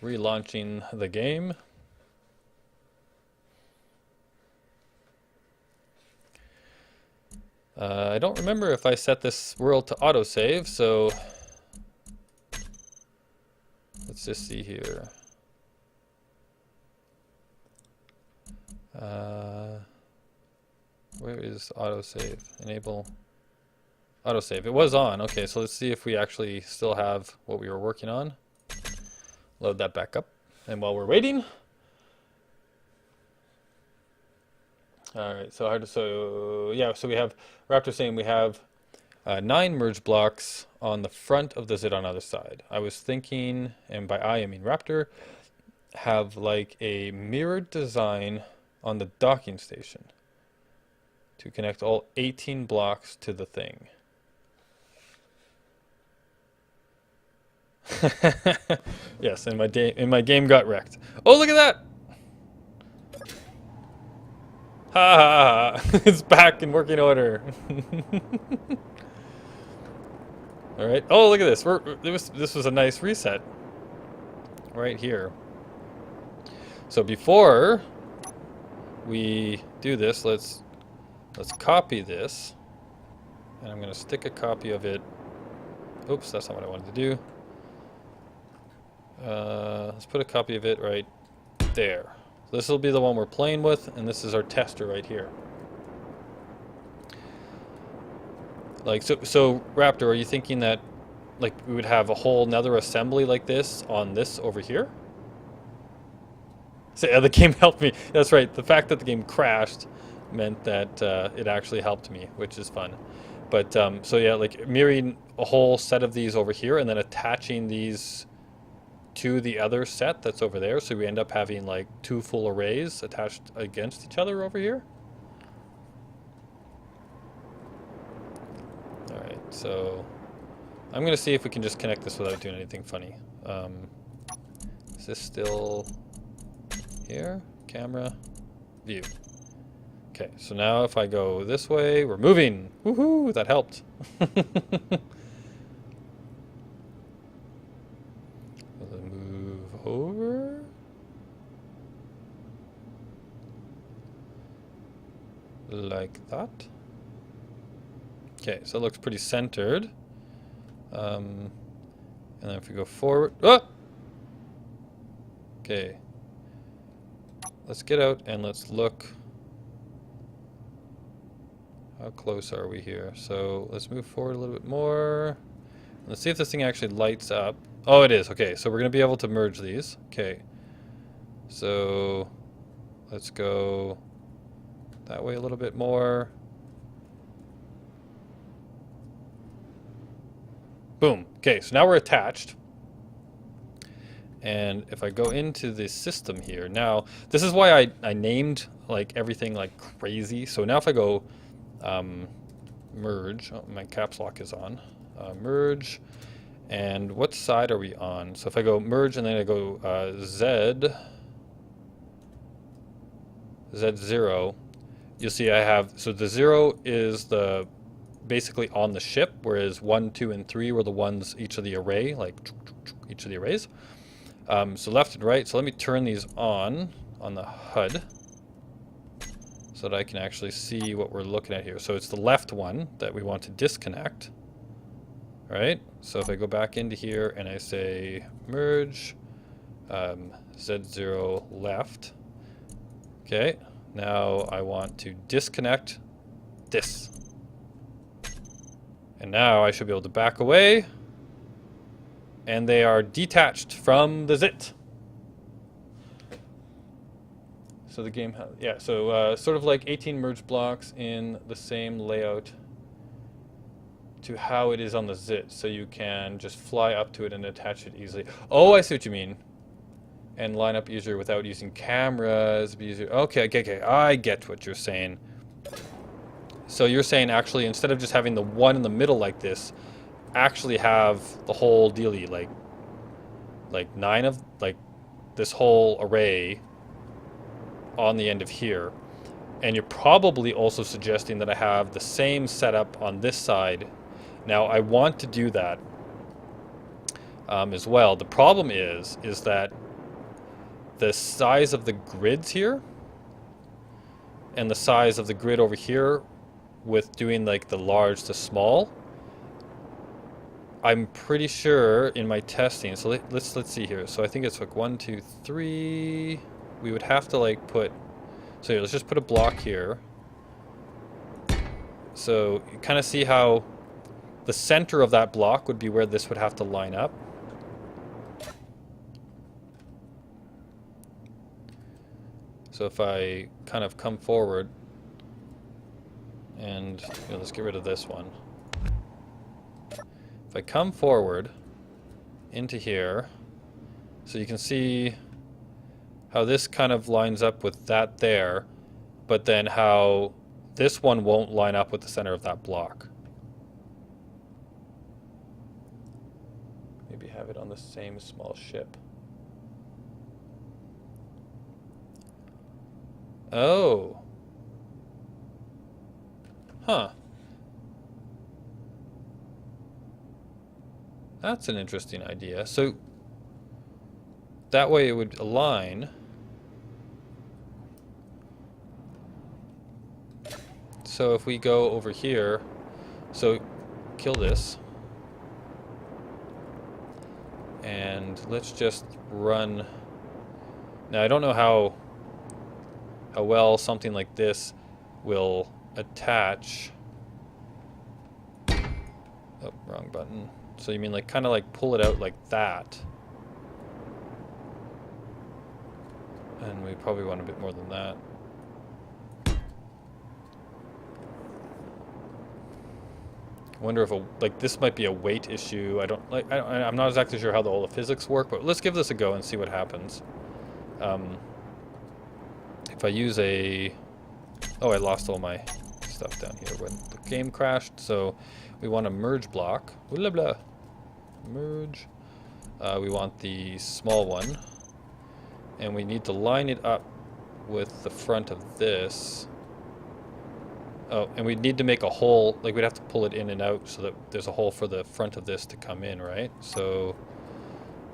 relaunching the game. I don't remember if I set this world to autosave, so let's just see here. Where is autosave? Enable autosave. It was on. Okay, so let's see if we actually still have what we were working on. Load that back up. And while we're waiting, all right, so we have Raptor saying we have 9 merge blocks on the front of the Zitt on the other side. I was thinking, and by I mean Raptor, have like a mirrored design on the docking station to connect all 18 blocks to the thing. Yes, and my game got wrecked. Oh, look at that! Ha ha ha! It's back in working order. All right. Oh, look at this. This was a nice reset right here. So before we do this, let's copy this, and I'm going to stick a copy of it. Oops, that's not what I wanted to do. Let's put a copy of it right there. So this will be the one we're playing with, and this is our tester right here. Like so Raptor, are you thinking that like we would have a whole nother assembly like this on this over here? So yeah, the game helped me. That's right. The fact that the game crashed meant that it actually helped me, which is fun. But so yeah, like mirroring a whole set of these over here and then attaching these to the other set that's over there. So we end up having like 2 full arrays attached against each other over here. All right, so I'm going to see if we can just connect this without doing anything funny. Is this still here? Camera, view. Okay, so now if I go this way, we're moving. Woohoo, that helped. Move over. Like that. Okay, so it looks pretty centered. And then if we go forward, oh! Okay. Let's get out and let's look. How close are we here? So let's move forward a little bit more. Let's see if this thing actually lights up. Oh, it is. Okay, so we're going to be able to merge these. Okay. So let's go that way a little bit more. Boom. Okay, so now we're attached. And if I go into the system here, now this is why I named like everything like crazy. So now if I go merge, oh, my caps lock is on, merge, and what side are we on? So if I go merge and then I go Z0, you'll see I have, so the 0 is the basically on the ship, whereas 1, 2, and 3 were the ones each of the array, like each of the arrays. So left and right, so let me turn these on the HUD so that I can actually see what we're looking at here. So it's the left one that we want to disconnect. All right, so if I go back into here and I say merge Z0 left, okay, now I want to disconnect this. And now I should be able to back away, and they are detached from the Zitt. So the game, yeah, so sort of like 18 merge blocks in the same layout to how it is on the Zitt, so you can just fly up to it and attach it easily. Oh, I see what you mean. And line up easier without using cameras. Be easier. Okay, I get what you're saying. So you're saying actually instead of just having the one in the middle like this, actually have the whole dealie, like 9 of, like this whole array on the end of here. And you're probably also suggesting that I have the same setup on this side. Now I want to do that as well. The problem is that the size of the grids here and the size of the grid over here with doing like the large to small, I'm pretty sure in my testing, so let's see here. So I think it's like 1, 2, 3. We would have to like put, so here, let's just put a block here. So you kind of see how the center of that block would be where this would have to line up. So if I kind of come forward and let's get rid of this one. If I come forward into here, so you can see how this kind of lines up with that there, but then how this one won't line up with the center of that block. Maybe have it on the same small ship. Oh. Huh. That's an interesting idea. So that way it would align. So if we go over here, so kill this. And let's just run. Now I don't know how well something like this will attach. Oh, wrong button. So you mean like kind of like pull it out like that. And we probably want a bit more than that. I wonder if like this might be a weight issue. I'm not exactly sure how all the physics work, but let's give this a go and see what happens. If I use a, oh, I lost all my stuff down here when the game crashed. So we want a merge block. Blah blah. Merge. We want the small one, and we need to line it up with the front of this. Oh, and we need to make a hole, like we'd have to pull it in and out so that there's a hole for the front of this to come in, right? So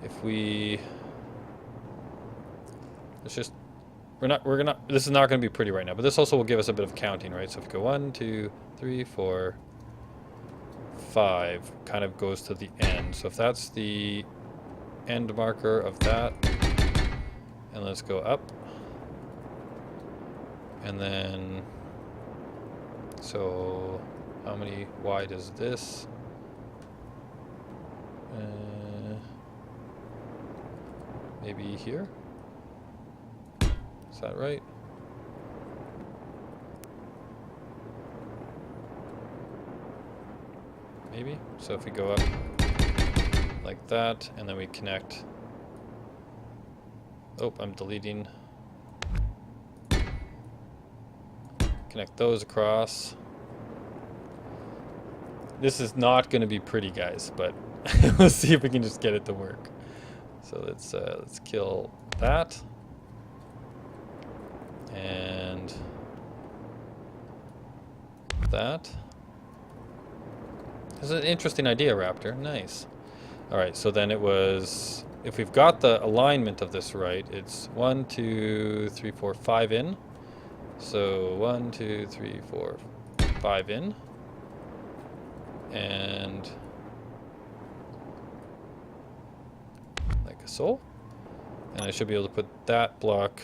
if we, let's just, this is not going to be pretty right now, but this also will give us a bit of counting, right? So if we go 1, 2, 3, 4, 5, kind of goes to the end. So if that's the end marker of that, and let's go up, and then, so how many wide is this? Maybe here? Is that right? Maybe. So if we go up like that, and then we connect. Oh, I'm deleting. Connect those across. This is not going to be pretty, guys, but let's see if we can just get it to work. So let's kill that. And that. This is an interesting idea, Raptor. Nice. Alright, so then it was, if we've got the alignment of this right, it's 1, 2, 3, 4, 5 in. So 1, 2, 3, 4, 5 in. And like so. And I should be able to put that block.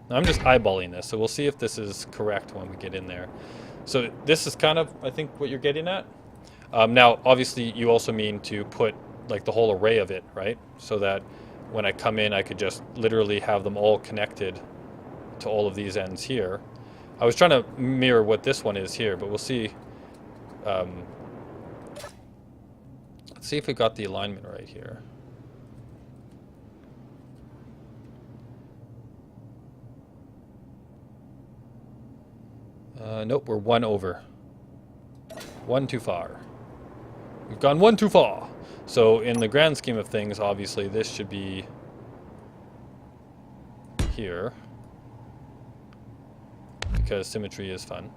Now I'm just eyeballing this, so we'll see if this is correct when we get in there. So this is kind of, I think, what you're getting at. Now, obviously, you also mean to put like the whole array of it, right? So that when I come in, I could just literally have them all connected to all of these ends here. I was trying to mirror what this one is here, but we'll see. Let's see if we got the alignment right here. Nope, we're 1 over. 1 too far. We've gone 1 too far. So in the grand scheme of things, obviously this should be here. Because symmetry is fun.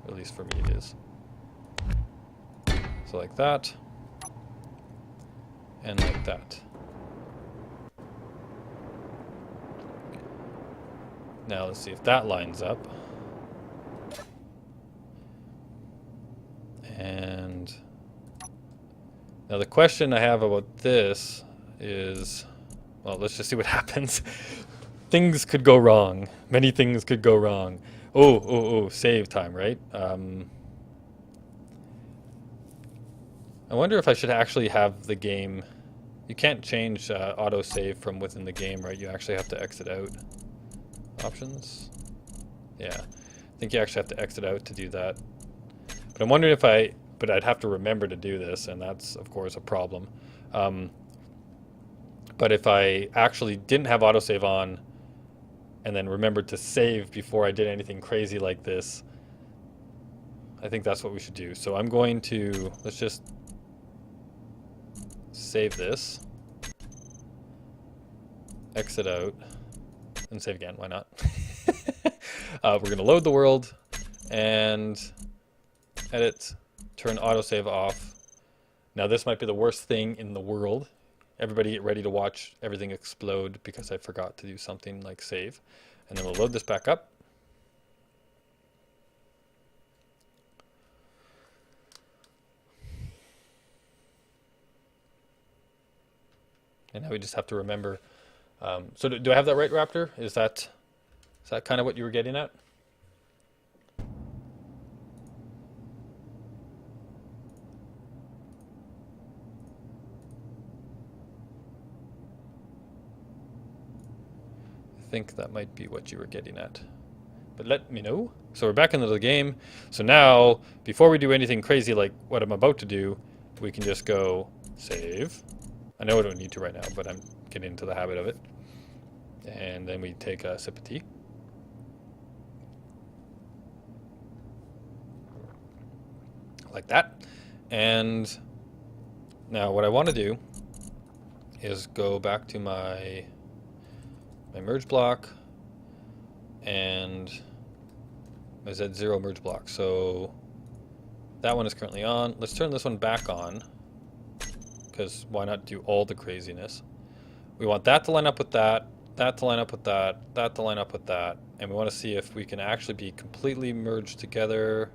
At least for me it is. So like that. And like that. Now let's see if that lines up. And now the question I have about this is, well, let's just see what happens. Things could go wrong. Many things could go wrong. Oh, save time, right? I wonder if I should actually have the game. You can't change auto save from within the game, right? You actually have to exit out. Options? Yeah. I think you actually have to exit out to do that. But I'm wondering if but I'd have to remember to do this, and that's, of course, a problem. But if I actually didn't have autosave on and then remembered to save before I did anything crazy like this, I think that's what we should do. So I'm going to, let's just save this, exit out, and save again. Why not? We're going to load the world and edit, turn autosave off. Now this might be the worst thing in the world. Everybody get ready to watch everything explode because I forgot to do something like save. And then we'll load this back up. And now we just have to remember. So do I have that right, Raptor? Is that kind of what you were getting at? I think that might be what you were getting at. But let me know. So we're back into the game. So now, before we do anything crazy like what I'm about to do, we can just go save. I know I don't need to right now, but I'm getting into the habit of it. And then we take a sip of tea. Like that. And now what I want to do is go back to my merge block and my Z0 merge block. So that one is currently on. Let's turn this one back on, because why not do all the craziness? We want that to line up with that, that to line up with that, that to line up with that, and we want to see if we can actually be completely merged together.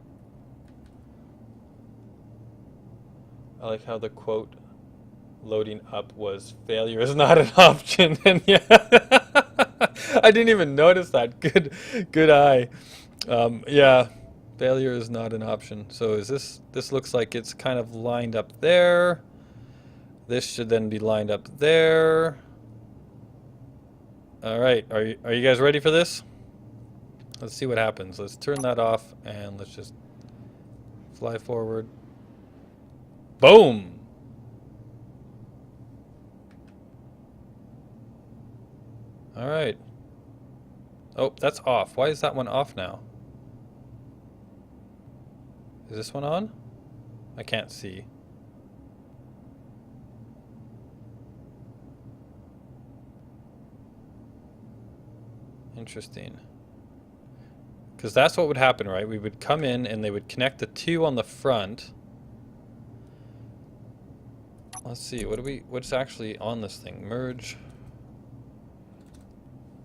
I like how the quote loading up was failure is not an option. And yeah, I didn't even notice that. Good eye. Yeah, failure is not an option. So is this looks like it's kind of lined up there. This should then be lined up there. All right, are you guys ready for this? Let's see what happens. Let's turn that off and let's just fly forward. Boom. All right. Oh, that's off. Why is that one off now? Is this one on? I can't see. Interesting. Because that's what would happen, right? We would come in and they would connect the two on the front. Let's see, what's actually on this thing? Merge.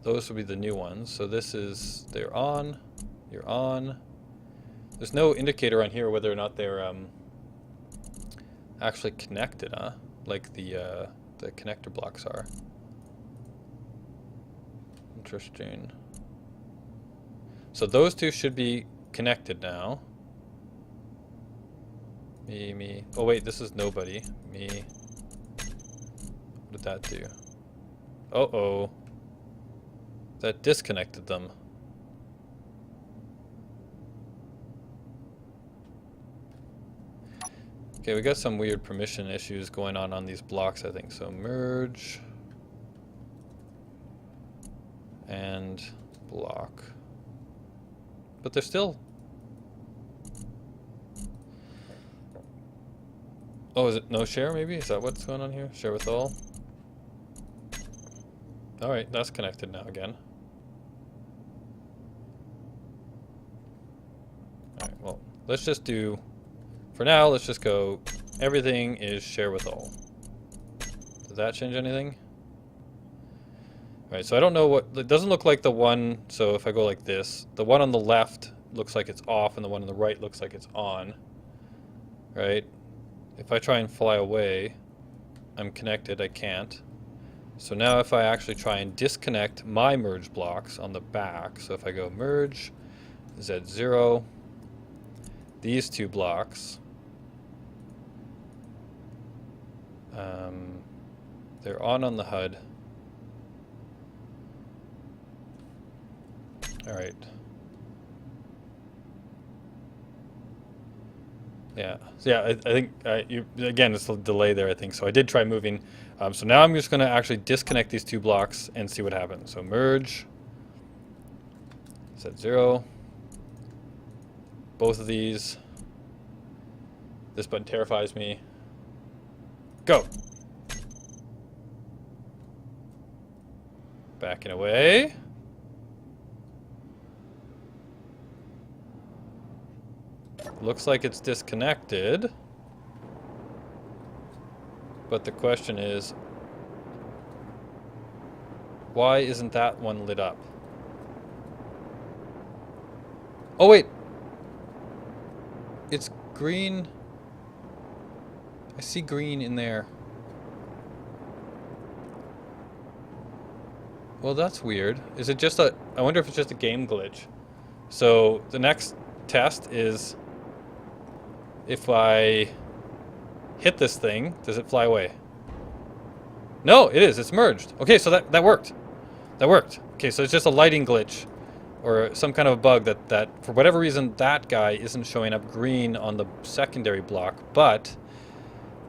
Those would be the new ones. So this is, they're on, you're on. There's no indicator on here whether or not they're actually connected, huh? Like the connector blocks are. Interesting. So those two should be connected now. Me. Oh wait, this is nobody. Me. What did that do? Uh-oh. That disconnected them. Okay, we got some weird permission issues going on these blocks, I think. So merge and block. But they're still... Oh, is it no share maybe? Is that what's going on here? Share with all? Alright, that's connected now again. Alright, well, let's just do... For now, let's just go... Everything is share with all. Does that change anything? Right, so I don't know what, it doesn't look like the one, so if I go like this, the one on the left looks like it's off and the one on the right looks like it's on. Right? If I try and fly away, I'm connected, I can't. So now if I actually try and disconnect my merge blocks on the back, so if I go merge, Z0, these two blocks, they're on the HUD. Alright. Yeah. So yeah, I think again, it's a delay there, I think. So I did try moving. So now I'm just going to actually disconnect these two blocks and see what happens. So merge, set 0. Both of these. This button terrifies me. Go. Backing away. Looks like it's disconnected. But the question is, why isn't that one lit up? Oh wait! It's green. I see green in there. Well, that's weird. Is it just a... I wonder if it's just a game glitch. So the next test is... if I hit this thing, does it fly away? No, it is. It's merged. Okay, so that worked. That worked. Okay, so it's just a lighting glitch or some kind of a bug that for whatever reason that guy isn't showing up green on the secondary block, but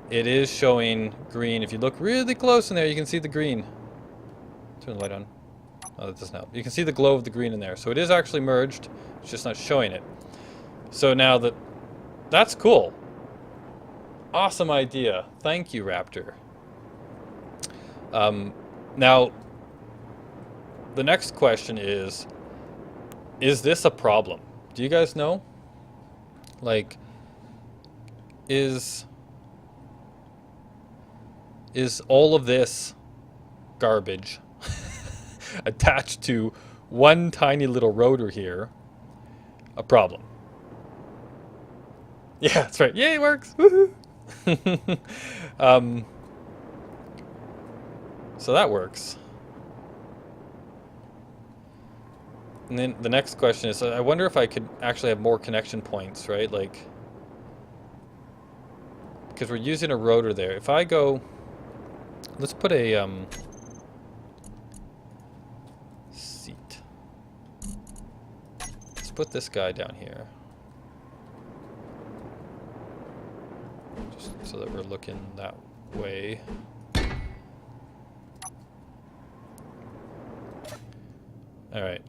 it is showing green. If you look really close in there, you can see the green. Turn the light on. Oh, that doesn't help. You can see the glow of the green in there. So it is actually merged. It's just not showing it. So now that's cool. Awesome idea. Thank you, Raptor. Now, the next question is this a problem? Do you guys know? Like, is all of this garbage attached to one tiny little rotor here a problem? Yeah, that's right. Yay, it works. Woohoo! So that works. And then the next question is, I wonder if I could actually have more connection points, right? Like, because we're using a rotor there. If I go, let's put a seat. Let's put this guy down here. Just so that we're looking that way. All right.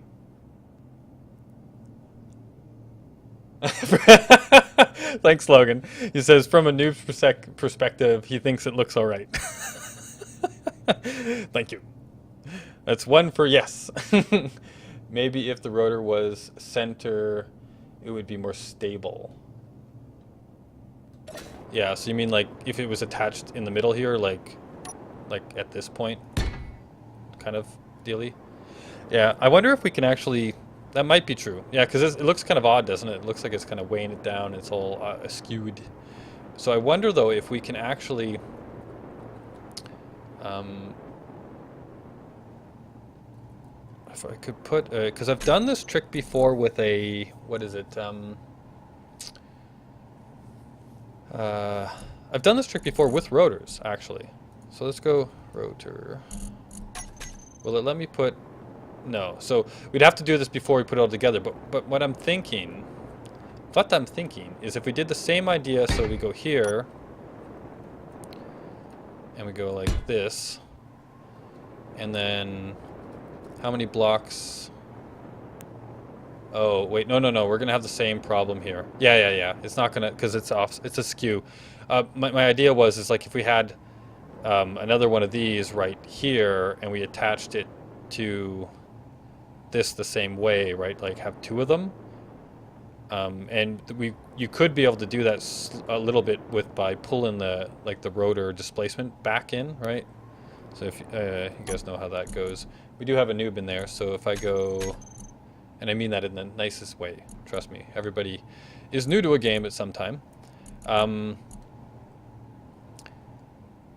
Thanks, Logan. He says, from a noob's perspective, he thinks it looks all right. Thank you. That's one for yes. Maybe if the rotor was center, it would be more stable. Yeah, so you mean like if it was attached in the middle here, like at this point, kind of dealy? Yeah, I wonder if we can actually... That might be true. Yeah, because it looks kind of odd, doesn't it? It looks like it's kind of weighing it down. It's all skewed. So I wonder, though, if we can actually... if I could put... because I've done this trick before with a... What is it? I've done this trick before with rotors, actually. So let's go rotor. Will it let me put... No, so we'd have to do this before we put it all together, but what I'm thinking is if we did the same idea, so we go here, and we go like this, and then how many blocks? Oh, wait, no, we're gonna have the same problem here. Yeah, it's not gonna, because it's off, it's askew. My idea is like if we had another one of these right here, and we attached it to this the same way, right? Like have two of them, and you could be able to do that a little bit by pulling the rotor displacement back in, right? So if you guys know how that goes. We do have a noob in there, so if I go, and I mean that in the nicest way, trust me, everybody is new to a game at some time.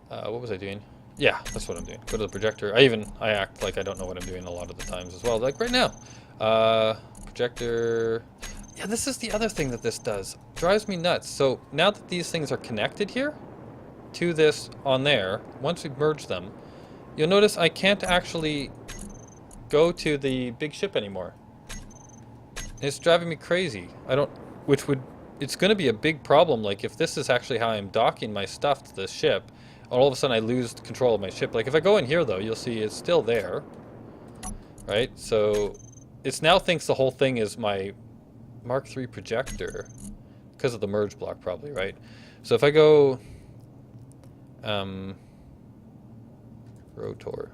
What was I doing? Yeah, that's what I'm doing. Go to the projector. I act like I don't know what I'm doing a lot of the times as well, like right now. Projector. Yeah, this is the other thing that this does. Drives me nuts. So now that these things are connected here to this on there, once we merge them, you'll notice I can't actually go to the big ship anymore. It's driving me crazy. It's going to be a big problem. Like if this is actually how I'm docking my stuff to this ship, all of a sudden I lose control of my ship. Like if I go in here though, you'll see it's still there, right? So it now thinks the whole thing is my Mark III projector because of the merge block probably, right? So if I go rotor,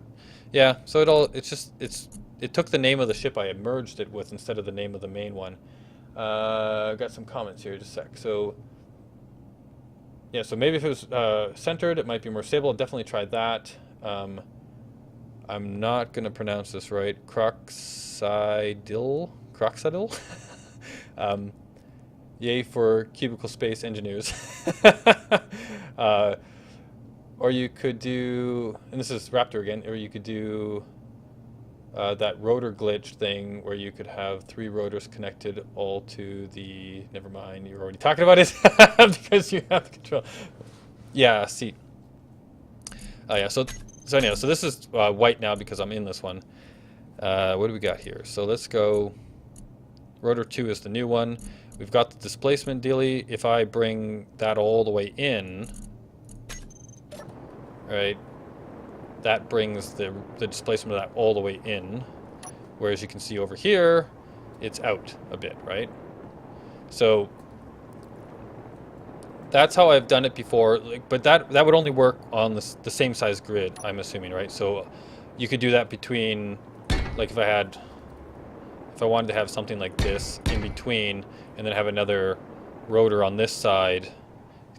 yeah, so it took the name of the ship I had merged it with instead of the name of the main one. Got some comments here, just a sec. So yeah, so maybe if it was centered, it might be more stable. I'll definitely try that. I'm not going to pronounce this right. Croxidil? Yay for cubicle space engineers. Or you could do, and this is Raptor again, or you could do that rotor glitch thing where you could have 3 rotors connected all to the, never mind, you're already talking about it because you have control. Yeah, seat. Oh yeah, so anyhow, so this is white now because I'm in this one. What do we got here? So let's go, rotor 2 is the new one. We've got the displacement dealie. If I bring that all the way in, right, that brings the displacement of that all the way in. Whereas you can see over here, it's out a bit, right? So that's how I've done it before, but that would only work on the same size grid, I'm assuming, right? So you could do that between, like if I wanted to have something like this in between and then have another rotor on this side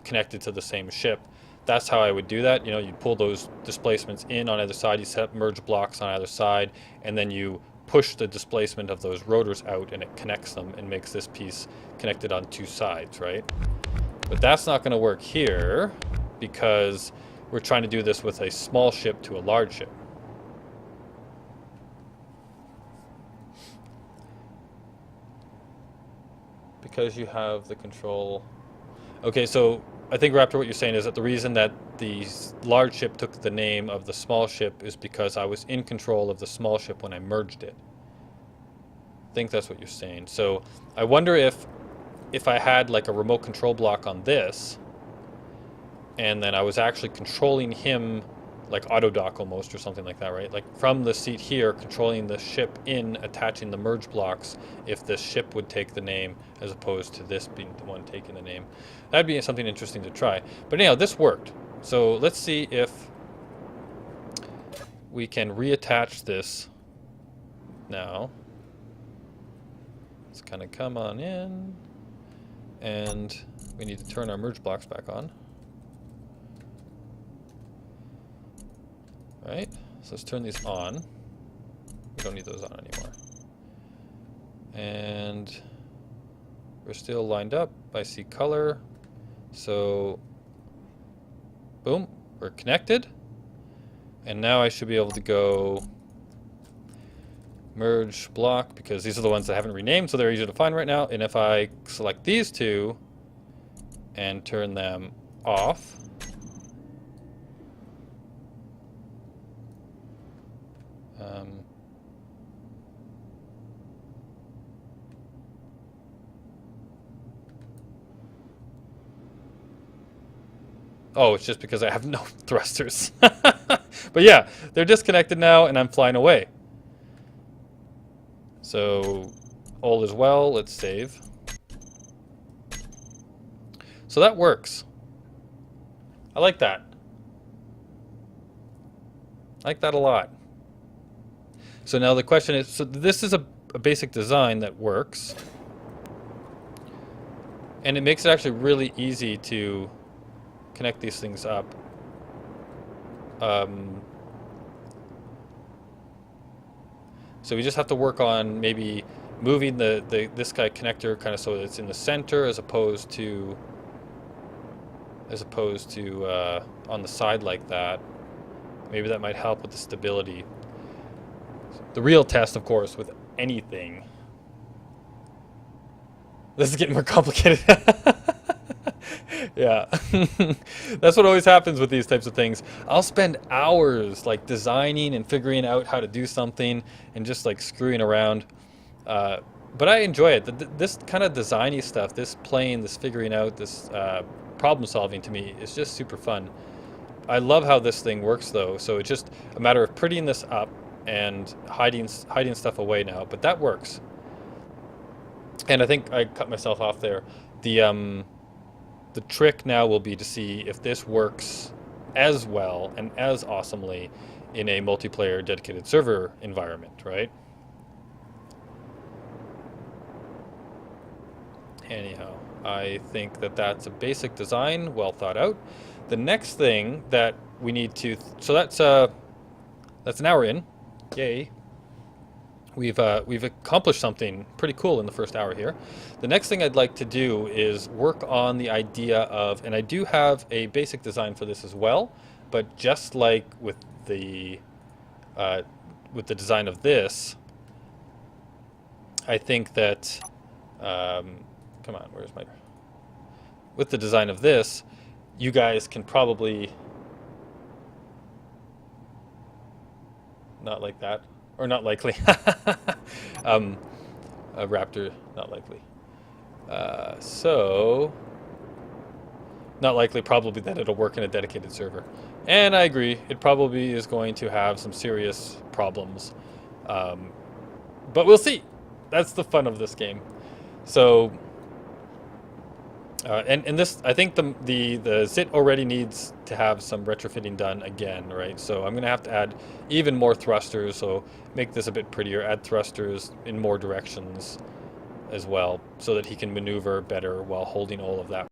connected to the same ship. That's how I would do that. You know, you'd pull those displacements in on either side, you set up merge blocks on either side, and then you push the displacement of those rotors out and it connects them and makes this piece connected on 2 sides, right? But that's not going to work here because we're trying to do this with a small ship to a large ship. Because you have the control. Okay, so I think, Raptor, what you're saying is that the reason that the large ship took the name of the small ship is because I was in control of the small ship when I merged it. I think that's what you're saying. So I wonder if I had like a remote control block on this, and then I was actually controlling him like auto dock almost or something like that, right? Like from the seat here, controlling the ship in, attaching the merge blocks, if this ship would take the name as opposed to this being the one taking the name. That'd be something interesting to try. But anyhow, this worked. So let's see if we can reattach this now. Let's kind of come on in, and we need to turn our merge blocks back on. Right, so let's turn these on. We don't need those on anymore. And we're still lined up. I see color. So, boom, we're connected. And now I should be able to go merge block, because these are the ones that I haven't renamed, so they're easy to find right now. And if I select these two and turn them off, oh, it's just because I have no thrusters. But yeah, they're disconnected now and I'm flying away. So all is well, let's save. So that works. I like that. I like that a lot. So now the question is, so this is a basic design that works. And it makes it actually really easy to connect these things up. So we just have to work on maybe moving this guy connector kind of so that it's in the center as opposed to on the side like that. Maybe that might help with the stability. The real test, of course, with anything. This is getting more complicated. Yeah. That's what always happens with these types of things. I'll spend hours like designing and figuring out how to do something and just like screwing around. But I enjoy it. This kind of designy stuff, this playing, this figuring out, this problem solving to me is just super fun. I love how this thing works though. So it's just a matter of prettying this up and hiding stuff away now. But that works. And I think I cut myself off there. The trick now will be to see if this works as well and as awesomely in a multiplayer dedicated server environment, right? Anyhow, I think that that's a basic design, well thought out. The next thing that we need to, so that's an hour in, yay. We've accomplished something pretty cool in the first hour here. The next thing I'd like to do is work on the idea of, and I do have a basic design for this as well, but just like with the design of this, I think that, come on, where's my, with the design of this, you guys can probably, not like that. Or not likely. A raptor, not likely. So, not likely probably that it'll work in a dedicated server. And I agree, it probably is going to have some serious problems. But we'll see. That's the fun of this game. So, and this, I think the Zitt already needs to have some retrofitting done again, right? So I'm going to have to add even more thrusters, so make this a bit prettier, add thrusters in more directions as well, so that he can maneuver better while holding all of that